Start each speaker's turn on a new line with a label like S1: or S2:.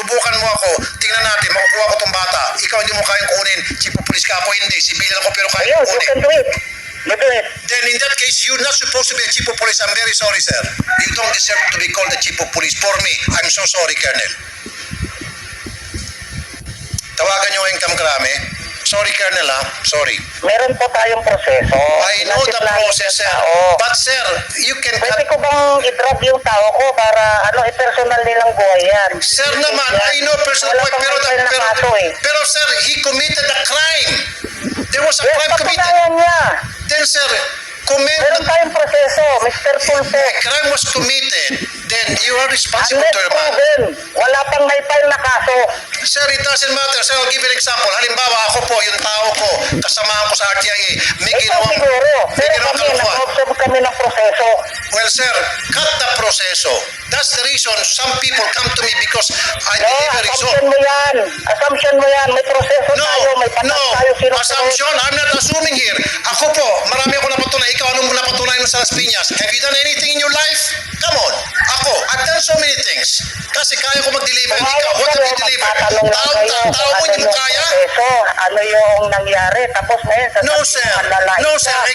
S1: subukan mo ako, tingnan natin, makukuha ko tong bata. Ikaw hindi mo kayang kunin, chief of police ka, ako hindi, civilian ako pero kaya
S2: Ayun, you
S1: kunin.
S2: can do it. You do it.
S1: Then in that case, you're not supposed to be a chief of police. I'm very sorry, sir. You don't deserve to be called a chief of police. For me, I'm so sorry, Colonel. Tawagan niyo ang Kamkrame. Sorry, Colonel, ha? Sorry.
S2: Meron po tayong proseso.
S1: I know the process, sir. But, sir, you can...
S2: Pwede ko bang i-drop yung tao ko para i-personal nilang buhay yan?
S1: Sir naman, I know personal
S2: Wala
S1: point,
S2: pang
S1: pero,
S2: may na kaso eh.
S1: pero, sir, he committed a crime. There was a
S2: Yes,
S1: crime committed.
S2: papatayan niya.
S1: Then, sir,
S2: Meron tayong proseso, Mr. Tulfo.
S1: a crime was committed, then you are responsible to your man.
S2: Proven. Wala pang may file na kaso.
S1: Sir, it doesn't matter. Sir, I'll give you an example. Halimbawa, ako po, yung tao ko, kasamahan ko sa RTIA, may
S2: Ito
S1: ginawang...
S2: siguro.
S1: may
S2: Pero
S1: ginawang
S2: kami,
S1: kalokohan.
S2: nag-observe kami ng proseso.
S1: Well, sir, cut the proseso. That's the reason some people come to me because I
S2: No,
S1: deliver result.
S2: assumption mo yan. Assumption mo yan. May proseso tayo, may patas tayo sinusunod.
S1: Assumption, I'm not assuming here. Ako po, marami ako napatunay. Ikaw, anong napatunay mo sa Las Piñas? Have you done anything in your life? Come on. Ako, I've done so many things. Kasi kaya ko mag-deliver. Ikaw, what do you deliver? Tao mo hindi mo kaya?
S2: Proseso, ano yung nangyari? Tapos ngayon,
S1: No, sir. No, sir. A